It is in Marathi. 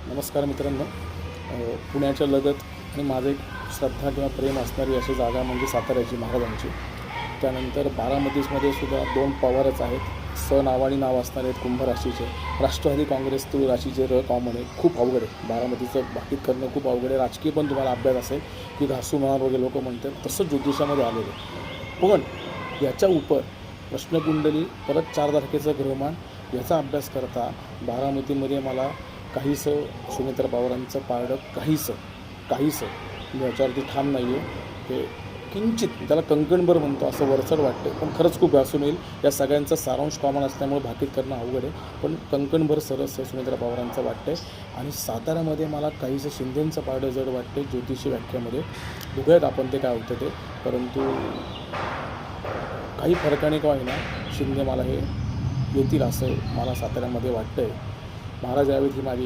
नमस्कार मित्रांनो. पुण्याच्या लगत आणि माझं एक श्रद्धा किंवा प्रेम असणारी अशी जागा म्हणजे साताऱ्याची महाराजांची. त्यानंतर बारामतीमध्ये सुद्धा दोन पवारच आहेत. नावानी नाव असणारे आहेत कुंभ राशीचे. राष्ट्रवादी काँग्रेस तुळ राशीचे कॉमन आहे. खूप अवघड आहे बारामतीचं बाकीत करणं, खूप अवघड आहे. राजकीय पण तुम्हाला अभ्यास असेल की घासू म्हणून वगैरे लोक म्हणतात तसं ज्योतिषामध्ये आलेलं आहे. पण याच्या उपर प्रश्नकुंडली परत 4 तारखेचं ग्रहमान याचा अभ्यास करता बारामतीमध्ये मला काहीसं सुनेत्रा पवारांचं पारडं काहीसं मी याच्यावरती ठाम नाही आहे. हे किंचित त्याला कंकणभर म्हणतो असं वरचढ वाटतं, पण खरंच खूप घासून येईल. या सगळ्यांचा सारांश कॉमन असल्यामुळे भाकीत करणं अवघड आहे, पण कंकणभर सरस सुनेत्रा पवारांचं वाटतं आहे. आणि साताऱ्यामध्ये मला काहीसं शिंदेंचं पारडं जड वाटतं ज्योतिषी व्याख्यामध्ये. बघूयात आपण ते काय होतं ते. परंतु काही फरकाने का होईना शिंदे मला हे येतील असं मला साताऱ्यामध्ये वाटतं आहे. महाराज यावेत ही माझी